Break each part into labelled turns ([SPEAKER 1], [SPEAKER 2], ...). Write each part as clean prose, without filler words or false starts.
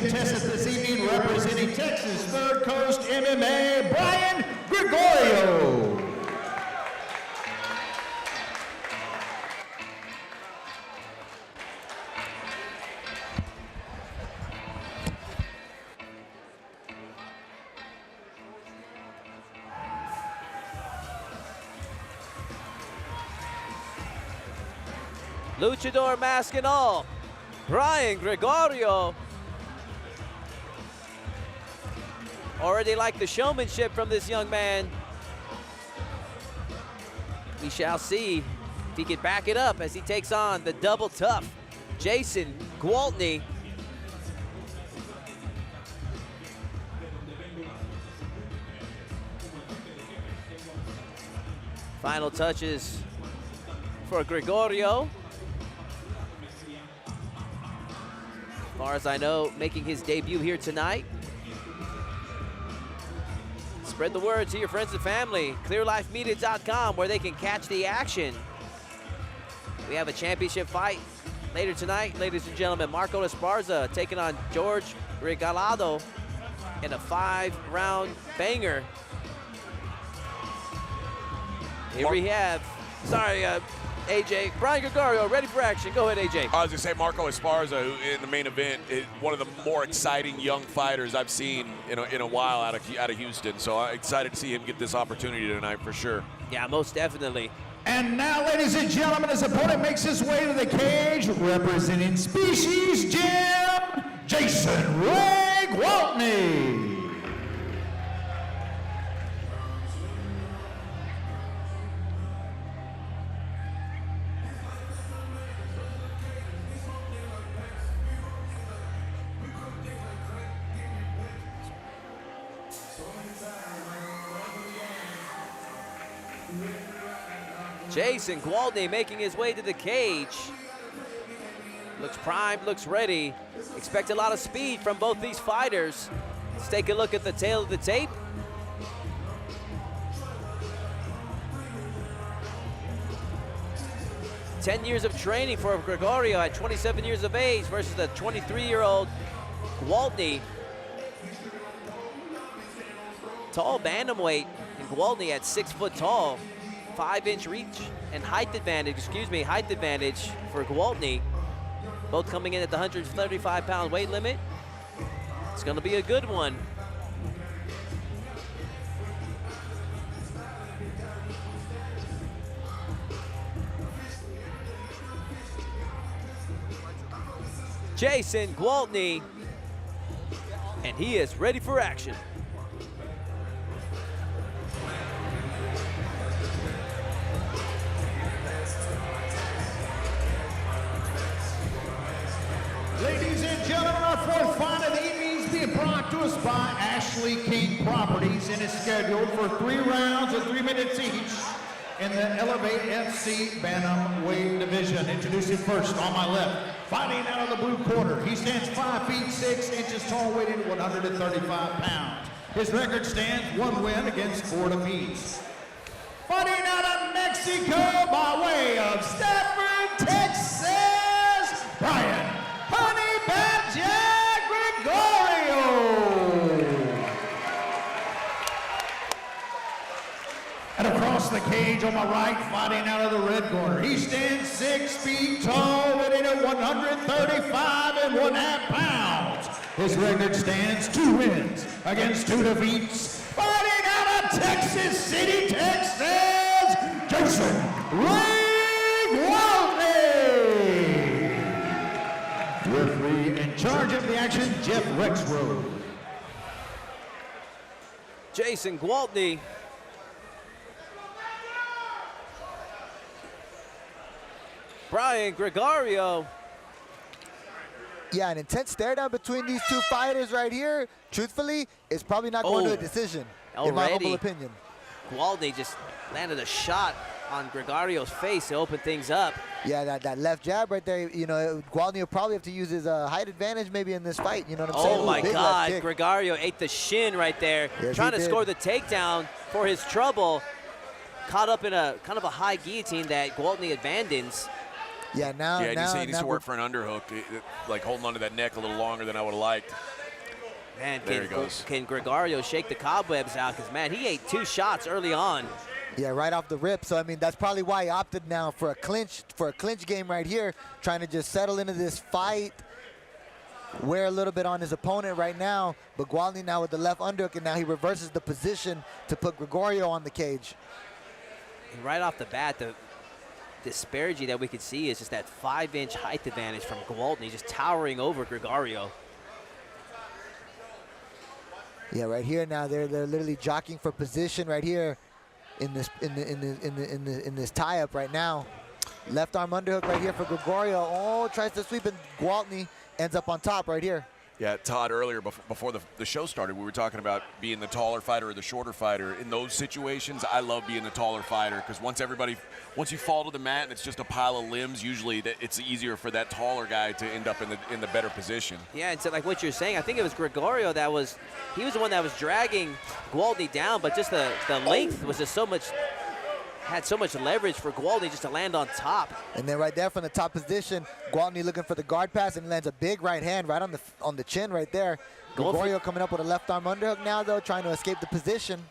[SPEAKER 1] contestant this evening, representing Texas Third Coast MMA, Bryan Gregorio.
[SPEAKER 2] Luchador mask and all, Bryan Gregorio. Already like the showmanship from this young man. We shall see if he can back it up as he takes on the double tough Jason Gwaltney. Final touches for Gregorio. As far as I know, making his debut here tonight. Spread the word to your friends and family. ClearLifeMedia.com, where they can catch the action. We have a championship fight later tonight, ladies and gentlemen. Marco Esparza taking on George Regalado in a 5-round banger. Here we have, AJ, Bryan Gregorio ready for action. Go ahead, AJ.
[SPEAKER 3] I was going to say Marco Esparza, who in the main event, is one of the more exciting young fighters I've seen in a while out of Houston. So I'm excited to see him get this opportunity tonight for sure.
[SPEAKER 2] Yeah, most definitely.
[SPEAKER 1] And now, ladies and gentlemen, his opponent makes his way to the cage, representing Species Gym, Jason Gwaltney.
[SPEAKER 2] Jason Gwaltney making his way to the cage. Looks primed, looks ready. Expect a lot of speed from both these fighters. Let's take a look at the tail of the tape. "10 years of training for Gregorio at 27 years of age versus the 23-year-old Gwaltney. Tall bantamweight, and Gwaltney at 6 foot tall. 5-inch reach and height advantage for Gwaltney. Both coming in at the 135-pound weight limit. It's gonna be a good one. Jason Gwaltney, and he is ready for action.
[SPEAKER 1] Ladies and gentlemen, our fourth fight of the evening is being brought to us by Ashley King Properties and is scheduled for 3 rounds of 3 minutes each in the Elevate FC Bantamweight division. Introducing first on my left, fighting out of the blue corner. He stands 5 feet 6 inches tall, weighing 135 pounds. His record stands 1 win against 4 defeats. Fighting out of Mexico by way of Stafford, Texas, Bryan Gregorio. And across the cage on my right, fighting out of the red corner. He stands 6 feet tall, weighing at 135.5 pounds. His record stands 2 wins against 2 defeats. Fighting out of Texas City, Texas, Jason Gwaltney. Referee in charge of the action, Jeff Rexroad.
[SPEAKER 2] Jason Gwaltney. Bryan Gregorio.
[SPEAKER 4] Yeah, an intense stare down between these two fighters right here, truthfully, is probably not going to a decision, in my humble opinion.
[SPEAKER 2] Gwaltney just landed a shot on Gregorio's face to open things up.
[SPEAKER 4] Yeah, that left jab right there, you know, Gwaltney will probably have to use his height advantage maybe in this fight, you know what I'm saying?
[SPEAKER 2] Oh my God, Gregorio ate the shin right there, trying to score the takedown for his trouble. Caught up in a kind of a high guillotine that Gwaltney abandons.
[SPEAKER 4] Yeah, now.
[SPEAKER 3] he needs to work for an underhook, like holding onto that neck a little longer than I would have liked.
[SPEAKER 2] Man,
[SPEAKER 3] there he goes.
[SPEAKER 2] Can Gregorio shake the cobwebs out? Because, man, he ate 2 shots early on.
[SPEAKER 4] Yeah, right off the rip. So, I mean, that's probably why he opted now for a clinch game right here, trying to just settle into this fight, wear a little bit on his opponent right now. But Gwaltney now with the left underhook, and now he reverses the position to put Gregorio on the cage.
[SPEAKER 2] And right off the bat, the disparity that we could see is just that 5-inch height advantage from Gwaltney, just towering over Gregorio.
[SPEAKER 4] Yeah, right here now they're literally jockeying for position right here in this tie-up right now. Left arm underhook right here for Gregorio. Oh, tries to sweep, and Gwaltney ends up on top right here.
[SPEAKER 3] Yeah, Todd, earlier before the show started, we were talking about being the taller fighter or the shorter fighter. In those situations, I love being the taller fighter because once you fall to the mat and it's just a pile of limbs, usually it's easier for that taller guy to end up in the better position.
[SPEAKER 2] Yeah, and so like what you're saying, I think it was Gregorio he was the one that was dragging Gwaltney down, but just the length was just had so much leverage for Gwaltney just to land on top.
[SPEAKER 4] And then right there from the top position, Gwaltney looking for the guard pass and lands a big right hand right on the chin right there. Gregorio coming up with a left arm underhook now though, trying to escape the position.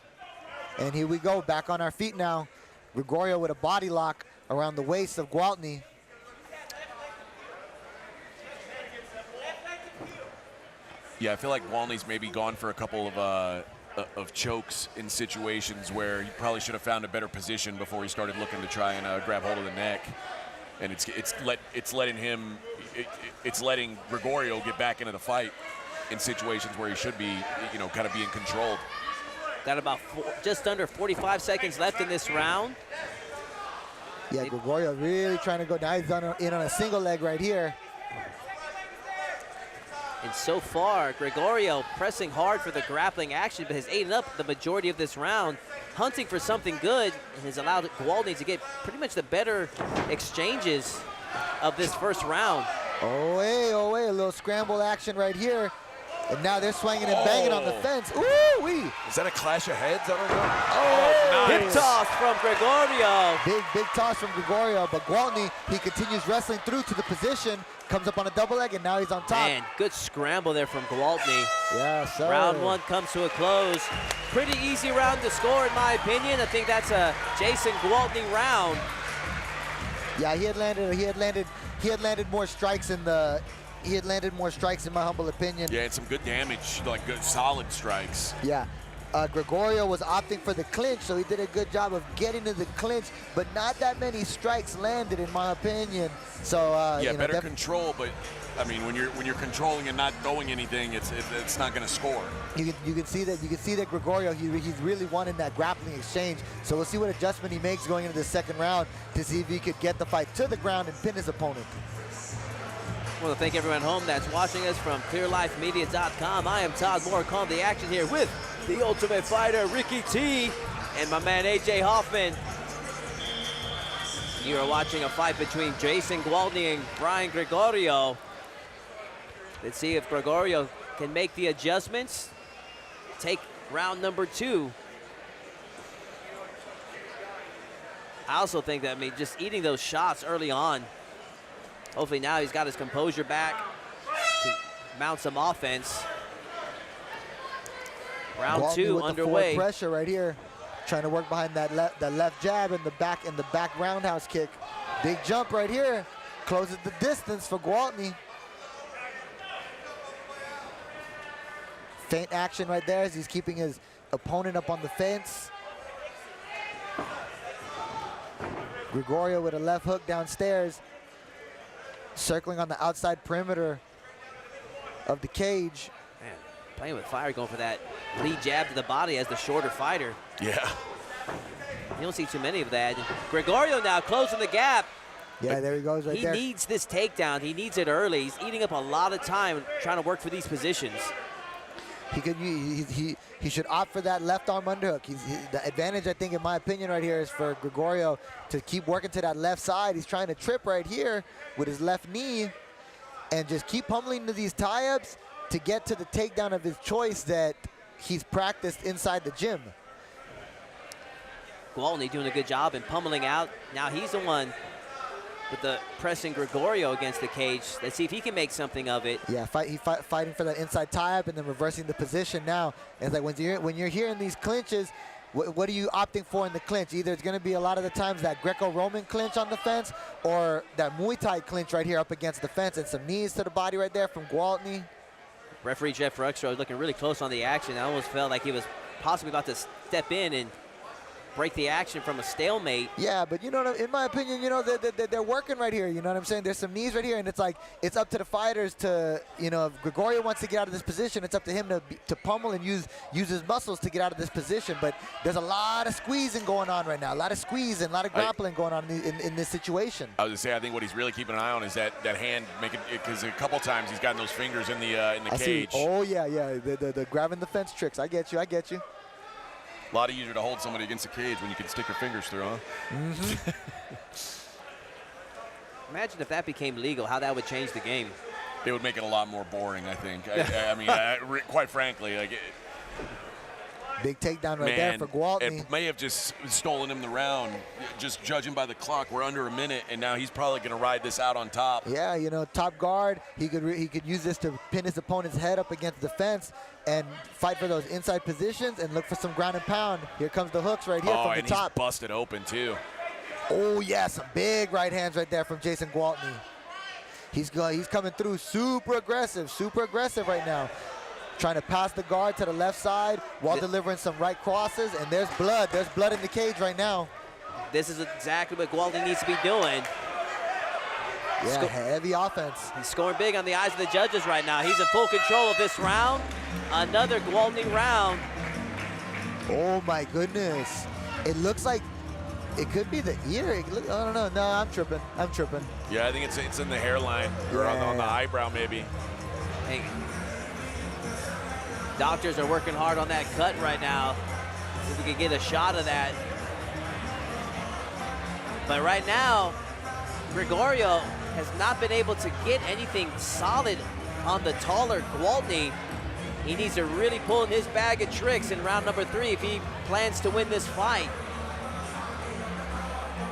[SPEAKER 4] And here we go, back on our feet now. Gregorio with a body lock around the waist of Gwaltney.
[SPEAKER 3] Yeah, I feel like Gwaltney's maybe gone for a couple of chokes in situations where he probably should have found a better position before he started looking to try and grab hold of the neck. And it's letting Gregorio get back into the fight in situations where he should be, kind of being controlled.
[SPEAKER 2] Got about just under 45 seconds left in this round.
[SPEAKER 4] Yeah, Gregorio really trying to go. Now he's in on a single leg right here.
[SPEAKER 2] And so far, Gregorio pressing hard for the grappling action, but has eaten up the majority of this round, hunting for something good, and has allowed Gwaltney to get pretty much the better exchanges of this first round.
[SPEAKER 4] Oh, hey, a little scramble action right here. And now they're swinging and banging on the fence. Ooh-wee.
[SPEAKER 3] Is that a clash of heads? I don't know.
[SPEAKER 2] Oh, nice. Hip toss from Gregorio.
[SPEAKER 4] Big toss from Gregorio, but Gwaltney, he continues wrestling through to the position, comes up on a double leg, and now he's on top.
[SPEAKER 2] Man, good scramble there from Gwaltney.
[SPEAKER 4] Yeah, sir.
[SPEAKER 2] Round 1 comes to a close. Pretty easy round to score, in my opinion. I think that's a Jason Gwaltney round.
[SPEAKER 4] Yeah, he had landed more strikes in the. He had landed more strikes, in my humble opinion.
[SPEAKER 3] Yeah, and some good damage, like good solid strikes.
[SPEAKER 4] Yeah. Gregorio was opting for the clinch, so he did a good job of getting to the clinch, but not that many strikes landed, in my opinion. So
[SPEAKER 3] yeah, better control, but I mean, when you're controlling and not going anything, it's not going to score.
[SPEAKER 4] You can see that Gregorio he's really wanting that grappling exchange. So we'll see what adjustment he makes going into the second round to see if he could get the fight to the ground and pin his opponent.
[SPEAKER 2] I want to thank everyone at home that's watching us from ClearLifeMedia.com. I am Todd Moore, calling the action here with the Ultimate Fighter, Ricky T, and my man, AJ Hoffman. You are watching a fight between Jason Gwaltney and Bryan Gregorio. Let's see if Gregorio can make the adjustments, take round number 2. I also think that, just eating those shots early on, hopefully now he's got his composure back to mount some offense. Round
[SPEAKER 4] Gwaltney
[SPEAKER 2] 2
[SPEAKER 4] with
[SPEAKER 2] underway.
[SPEAKER 4] The forward pressure right here, trying to work behind that left jab and the back roundhouse kick. Big jump right here, closes the distance for Gwaltney. Feint action right there as he's keeping his opponent up on the fence. Gregorio with a left hook downstairs, circling on the outside perimeter of the cage.
[SPEAKER 2] Man, playing with fire, going for that lead jab to the body as the shorter fighter.
[SPEAKER 3] Yeah.
[SPEAKER 2] You don't see too many of that. Gregorio now closing the gap.
[SPEAKER 4] Yeah, there he goes right there.
[SPEAKER 2] He needs this takedown. He needs it early. He's eating up a lot of time trying to work for these positions.
[SPEAKER 4] He should opt for that left arm underhook. The advantage, I think, in my opinion, right here is for Gregorio to keep working to that left side. He's trying to trip right here with his left knee and just keep pummeling to these tie-ups to get to the takedown of his choice that he's practiced inside the gym.
[SPEAKER 2] Gwaltney doing a good job and pummeling out. Now he's the one with the pressing Gregorio against the cage. Let's see if he can make something of it.
[SPEAKER 4] Yeah, fighting for that inside tie-up and then reversing the position now. And it's like when you're here in these clinches, what are you opting for in the clinch? Either it's going to be a lot of the times that Greco-Roman clinch on the fence or that Muay Thai clinch right here up against the fence, and some knees to the body right there from Gwaltney.
[SPEAKER 2] Referee Jeff Ruxrow is looking really close on the action. I almost felt like he was possibly about to step in and break the action from a stalemate.
[SPEAKER 4] Yeah, but you know, in my opinion, you know, they're working right here. You know what I'm saying? There's some knees right here, and it's like it's up to the fighters to, you know, if Gregorio wants to get out of this position, it's up to him to pummel and use his muscles to get out of this position. But there's a lot of squeezing going on right now, a lot of squeezing, a lot of grappling going on in this situation.
[SPEAKER 3] I was gonna say, I think what he's really keeping an eye on is that hand, making, because a couple times he's gotten those fingers in the cage.
[SPEAKER 4] Oh yeah, the grabbing the fence tricks. I get you.
[SPEAKER 3] A lot easier to hold somebody against a cage when you can stick your fingers through, huh?
[SPEAKER 4] Mm-hmm.
[SPEAKER 2] Imagine if that became legal, how that would change the game.
[SPEAKER 3] It would make it a lot more boring, I think. I mean, quite frankly, like.
[SPEAKER 4] Big takedown right there for Gwaltney.
[SPEAKER 3] It may have just stolen him the round, just judging by the clock. We're under a minute, and now he's probably going to ride this out on top.
[SPEAKER 4] Yeah, you know, top guard. He could use this to pin his opponent's head up against the fence and fight for those inside positions and look for some ground and pound. Here comes the hooks right here from the top.
[SPEAKER 3] He's busted open, too.
[SPEAKER 4] Oh, yeah, some big right hands right there from Jason Gwaltney. He's coming through super aggressive right now. Trying to pass the guard to the left side while delivering some right crosses, and there's blood. There's blood in the cage right now.
[SPEAKER 2] This is exactly what Gwaltney needs to be doing.
[SPEAKER 4] Yeah, heavy offense.
[SPEAKER 2] He's scoring big on the eyes of the judges right now. He's in full control of this round. Another Gwaltney round.
[SPEAKER 4] Oh my goodness. It looks like it could be the ear. I don't know. No, I'm tripping.
[SPEAKER 3] Yeah, I think it's in the hairline or on the eyebrow maybe.
[SPEAKER 2] Hey. Doctors are working hard on that cut right now. See if we can get a shot of that. But right now, Gregorio has not been able to get anything solid on the taller Gwaltney. He needs to really pull in his bag of tricks in round number 3 if he plans to win this fight.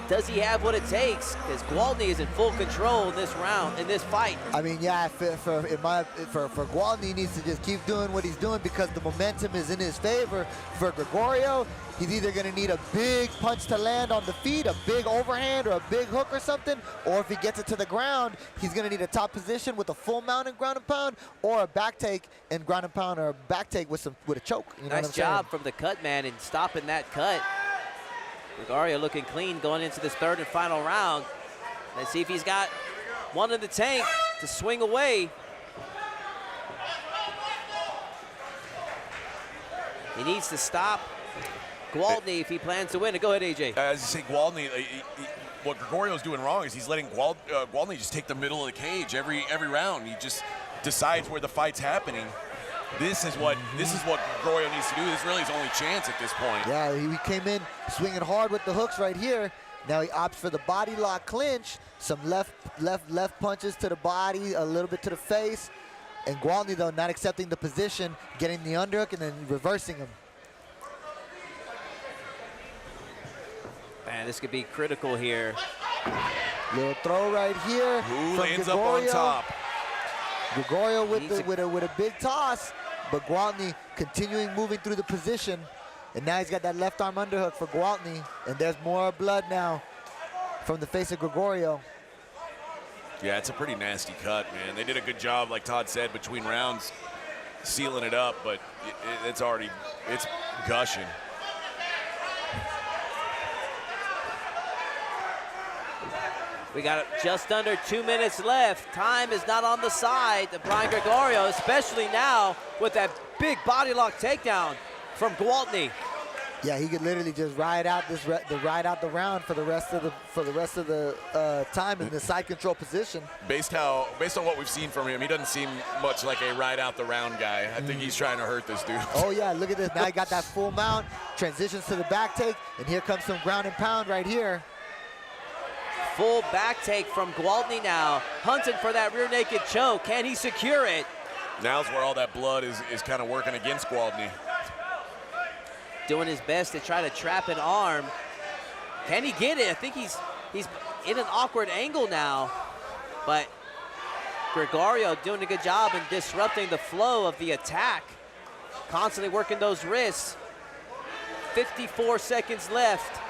[SPEAKER 2] Does he have what it takes? Because Gwaltney is in full control in this round, in this fight.
[SPEAKER 4] I mean, yeah, for Gwaltney, he needs to just keep doing what he's doing because the momentum is in his favor. For Gregorio, he's either going to need a big punch to land on the feet, a big overhand, or a big hook or something, or if he gets it to the ground, he's going to need a top position with a full mount and ground and pound, or a back take and ground and pound, or a back take with a choke. You know
[SPEAKER 2] nice job from the cut man in stopping that cut. Gregorio looking clean going into this 3rd and final round. Let's see if he's got one in the tank to swing away. He needs to stop Gwaltney if he plans to win. Go ahead, AJ.
[SPEAKER 3] As you say, Gwaltney, what Gregorio's doing wrong is he's letting Gwaltney just take the middle of the cage every round. He just decides where the fight's happening. This is what Gregorio needs to do. This really is his only chance at this point.
[SPEAKER 4] Yeah, he came in swinging hard with the hooks right here. Now he opts for the body lock clinch, some left punches to the body, a little bit to the face. And Gwaltney, though, not accepting the position, getting the underhook and then reversing him.
[SPEAKER 2] Man, this could be critical here.
[SPEAKER 4] Little throw right here.
[SPEAKER 3] Who
[SPEAKER 4] from
[SPEAKER 3] lands
[SPEAKER 4] Gregorio.
[SPEAKER 3] up on top?
[SPEAKER 4] Gregorio with a big toss, but Gwaltney continuing moving through the position. And now he's got that left arm underhook for Gwaltney. And there's more blood now from the face of Gregorio.
[SPEAKER 3] Yeah, it's a pretty nasty cut, man. They did a good job, like Todd said, between rounds, sealing it up, but it's gushing.
[SPEAKER 2] We got just under 2 minutes left. Time is not on the side of Bryan Gregorio, especially now with that big body lock takedown from Gwaltney.
[SPEAKER 4] Yeah, he could literally just ride out the round for the rest of the time in the side control position.
[SPEAKER 3] Based on what we've seen from him, he doesn't seem much like a ride out the round guy. I think he's trying to hurt this dude.
[SPEAKER 4] Oh yeah, look at this. Now he got that full mount, transitions to the back take, and here comes some ground and pound right here.
[SPEAKER 2] Full back take from Gwaltney now, hunting for that rear naked choke. Can he secure it?
[SPEAKER 3] Now's where all that blood is kind of working against Gwaltney.
[SPEAKER 2] Doing his best to try to trap an arm. Can he get it? I think he's in an awkward angle now, but Gregorio doing a good job in disrupting the flow of the attack. Constantly working those wrists. 54 seconds left.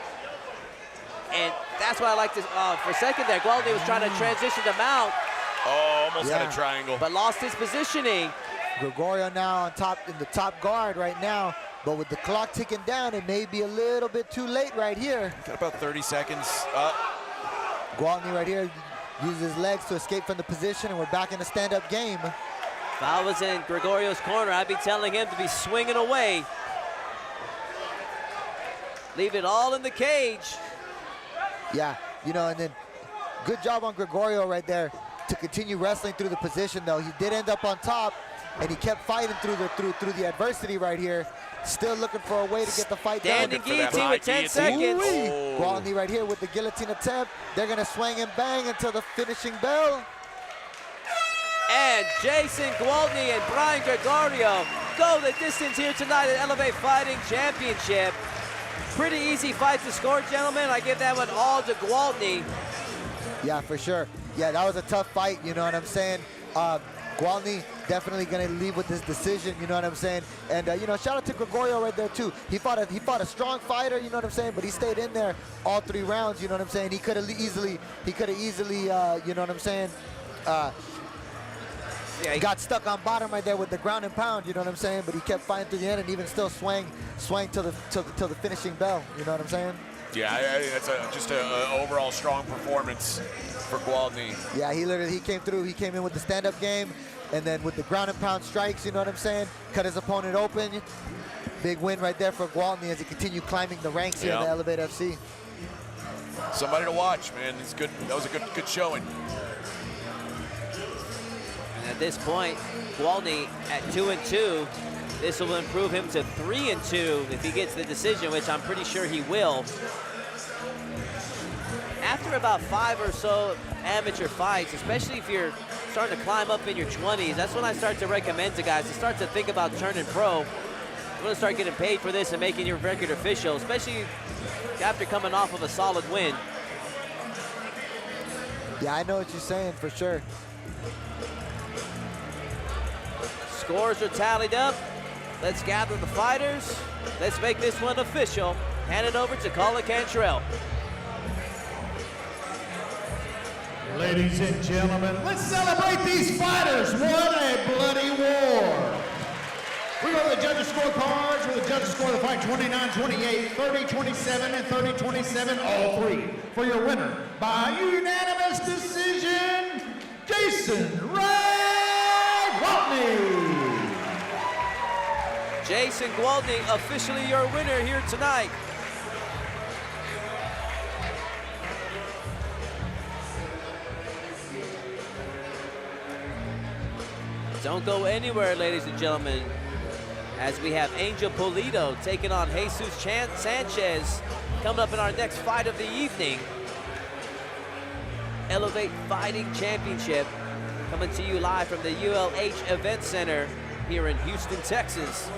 [SPEAKER 2] And that's why I like this. For a second there, Gwaltney was trying to transition to mount.
[SPEAKER 3] Oh, almost had a triangle.
[SPEAKER 2] But lost his positioning.
[SPEAKER 4] Gregorio now on top, in the top guard right now. But with the clock ticking down, it may be a little bit too late right here.
[SPEAKER 3] Got about 30 seconds.
[SPEAKER 4] Gwaltney right here uses his legs to escape from the position, and we're back in a stand-up game.
[SPEAKER 2] If I was in Gregorio's corner, I'd be telling him to be swinging away. Leave it all in the cage.
[SPEAKER 4] Yeah, you know, and then good job on Gregorio right there to continue wrestling through the position, though. He did end up on top, and he kept fighting through the adversity right here. Still looking for a way to get the fight done.
[SPEAKER 2] Standing guillotine with 10 seconds.
[SPEAKER 3] Oh.
[SPEAKER 4] Gwaltney right here with the guillotine attempt. They're gonna swing and bang until the finishing bell.
[SPEAKER 2] And Jason Gwaltney and Bryan Gregorio go the distance here tonight at Elevate Fighting Championship. Pretty easy fight to score, gentlemen. I give that one all to Gwaltney.
[SPEAKER 4] Yeah, for sure. Yeah, that was a tough fight, you know what I'm saying? Gwaltney definitely gonna leave with this decision, you know what I'm saying? And you know, shout out to Gregorio right there too. He fought a strong fighter, you know what I'm saying? But he stayed in there all 3 rounds, you know what I'm saying? He could have easily, you know what I'm saying?
[SPEAKER 2] Yeah,
[SPEAKER 4] got stuck on bottom right there with the ground and pound, you know what I'm saying? But he kept fighting through the end and even still swang till the finishing bell, you know what I'm saying?
[SPEAKER 3] Yeah, I think that's just an overall strong performance for Gwaltney.
[SPEAKER 4] Yeah, he came through. He came in with the stand-up game, and then with the ground and pound strikes, you know what I'm saying? Cut his opponent open. Big win right there for Gwaltney as he continued climbing the ranks here in the Elevate FC.
[SPEAKER 3] Somebody to watch, man. It's good. That was a good showing.
[SPEAKER 2] And at this point, Gwaltney at 2-2. This will improve him to 3-2 if he gets the decision, which I'm pretty sure he will. After about 5 or so amateur fights, especially if you're starting to climb up in your 20s, that's when I start to recommend to guys to start to think about turning pro. You want to start getting paid for this and making your record official, especially after coming off of a solid win.
[SPEAKER 4] Yeah, I know what you're saying for sure.
[SPEAKER 2] Scores are tallied up. Let's gather the fighters. Let's make this one official. Hand it over to Colin Cantrell.
[SPEAKER 1] Ladies and gentlemen, let's celebrate these fighters. What a bloody war. We go to the judges' scorecards where the judges score the fight 29-28, 30-27, and 30-27, all 3. For your winner, by unanimous decision, Jason Gwaltney.
[SPEAKER 2] Jason Gwaltney, officially your winner here tonight. Don't go anywhere, ladies and gentlemen, as we have Angel Pulido taking on Jesus Sanchez coming up in our next fight of the evening. Elevate Fighting Championship coming to you live from the ULH Event Center here in Houston, Texas.